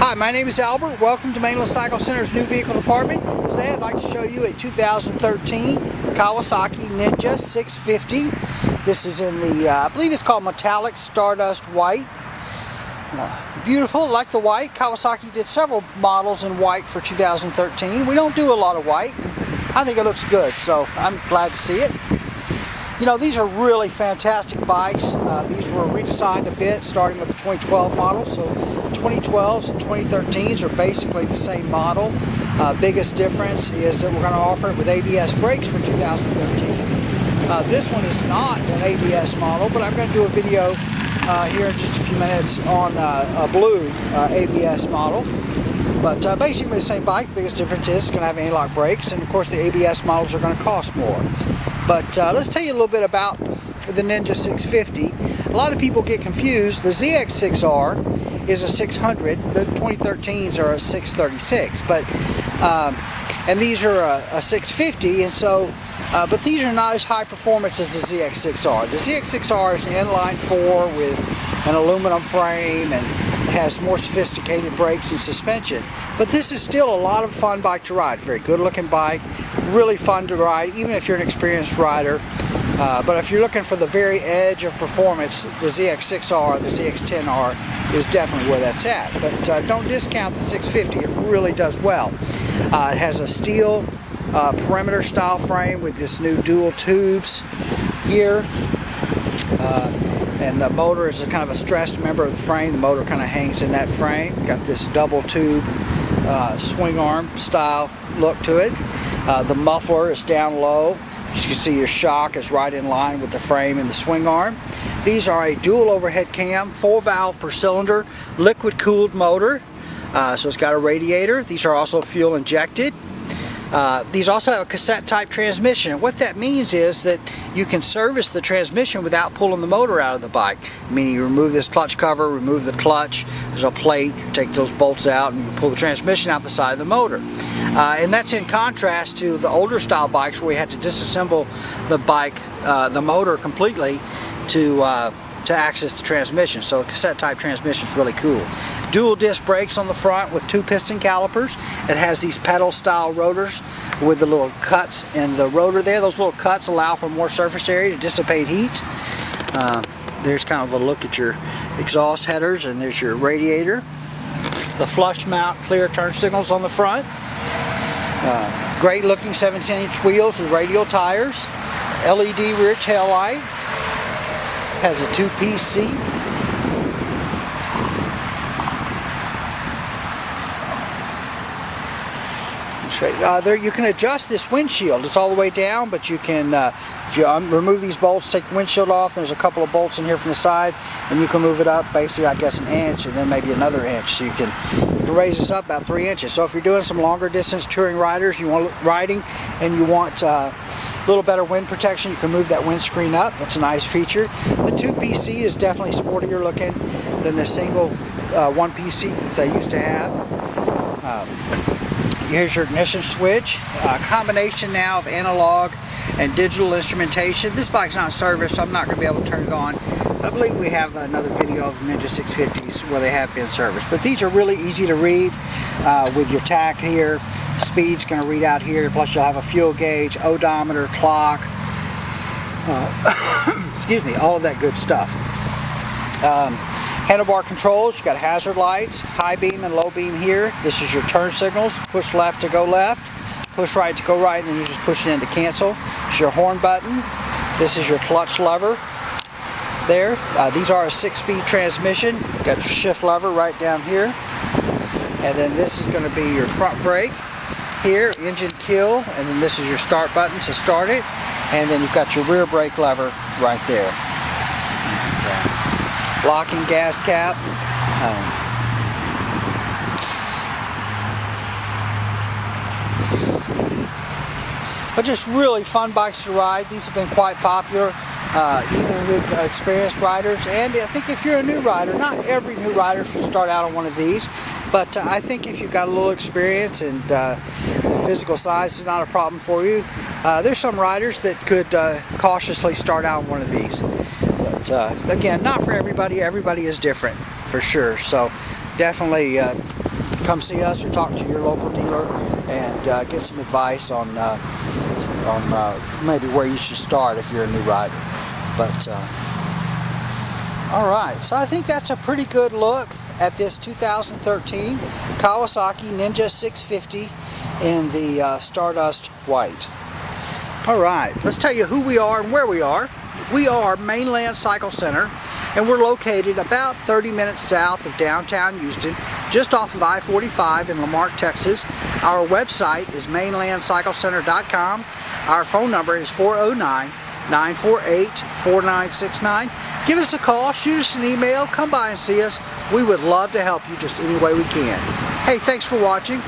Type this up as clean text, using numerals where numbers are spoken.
Hi, my name is Albert. Welcome to Mainland Cycle Center's new vehicle department. Today I'd like to show you a 2013 Kawasaki Ninja 650. This is in the, I believe it's called metallic Stardust white. Beautiful, like the white. Kawasaki did several models in white for 2013. We don't do a lot of white. I think it looks good, so I'm glad to see it. You know, these are really fantastic bikes. These were redesigned a bit starting with the 2012 model. So 2012s and 2013s are basically the same model. Biggest difference is that we're going to offer it with ABS brakes for 2013. This one is not an ABS model, but I'm going to do a video here in just a few minutes on a blue ABS model. But basically the same bike. The biggest difference is it's going to have anti-lock brakes, and of course the ABS models are going to cost more. But let's tell you a little bit about the Ninja 650. A lot of people get confused. The ZX6R is a 600. The 2013s are a 636. And these are a 650, and so. But these are not as high performance as the ZX6R. The ZX6R is an inline 4 with an aluminum frame and has more sophisticated brakes and suspension. But this is still a lot of fun bike to ride. Very good looking bike, really fun to ride, even if you're an experienced rider. But if you're looking for the very edge of performance, the ZX6R, the ZX10R is definitely where that's at. But don't discount the 650, it really does well. It has a steel perimeter style frame with this new dual tubes here. And the motor is a kind of a stressed member of the frame. The motor kind of hangs in that frame. Got this double tube swing arm style look to it. The muffler is down low. As you can see, your shock is right in line with the frame and the swing arm. These are a dual overhead cam, 4 valve per cylinder, liquid cooled motor. So it's got a radiator. These are also fuel injected. These also have a cassette type transmission. What that means is that you can service the transmission without pulling the motor out of the bike. Meaning you remove this clutch cover, remove the clutch, there's a plate, you take those bolts out and you pull the transmission out the side of the motor. And that's in contrast to the older style bikes where we had to disassemble the bike, the motor completely to access the transmission. So a cassette type transmission is really cool. Dual disc brakes on the front with 2 piston calipers. It has these pedal style rotors with the little cuts in the rotor there. Those little cuts allow for more surface area to dissipate heat. There's kind of a look at your exhaust headers, and there's your radiator. The flush mount clear turn signals on the front. Great looking 17-inch wheels with radial tires. LED rear tail light. Has a 2-piece seat. There you can adjust this windshield. It's all the way down, but you can, if you remove these bolts, take the windshield off, there's a couple of bolts in here from the side, and you can move it up basically, I guess, 1 inch, and then maybe another inch. So you can raise this up about 3 inches. So if you're doing some longer distance touring riders, you want riding, and you want a little better wind protection, you can move that windscreen up. That's a nice feature. The 2-piece seat is definitely sportier looking than the single 1-piece seat that they used to have. Here's your ignition switch. A combination now of analog and digital instrumentation. This bike's not in service, so I'm not going to be able to turn it on. But I believe we have another video of Ninja 650s where they have been serviced. But these are really easy to read with your tach here. Speed's going to read out here. Plus you'll have a fuel gauge, odometer, clock. Excuse me, all of that good stuff. Handlebar controls, you've got hazard lights, high beam and low beam here. This is your turn signals, push left to go left, push right to go right, and then you just push it in to cancel. It's your horn button. This is your clutch lever there. These are a 6-speed transmission. You've got your shift lever right down here. And then this is going to be your front brake here, engine kill, and then this is your start button to start it. And then you've got your rear brake lever right there. Locking gas cap. But just really fun bikes to ride. These have been quite popular, even with experienced riders. And I think if you're a new rider, not every new rider should start out on one of these, but I think if you've got a little experience and the physical size is not a problem for you, there's some riders that could cautiously start out on one of these. But again, not for everybody. Everybody is different, for sure. So definitely come see us or talk to your local dealer and get some advice on maybe where you should start if you're a new rider. But alright, so I think that's a pretty good look at this 2013 Kawasaki Ninja 650 in the Stardust White. Alright, let's tell you who we are and where we are. We are Mainland Cycle Center, and we're located about 30 minutes south of downtown Houston, just off of I-45 in LaMarque, Texas. Our website is mainlandcyclecenter.com. Our phone number is 409-948-4969. Give us a call, shoot us an email, come by and see us. We would love to help you just any way we can. Hey, thanks for watching.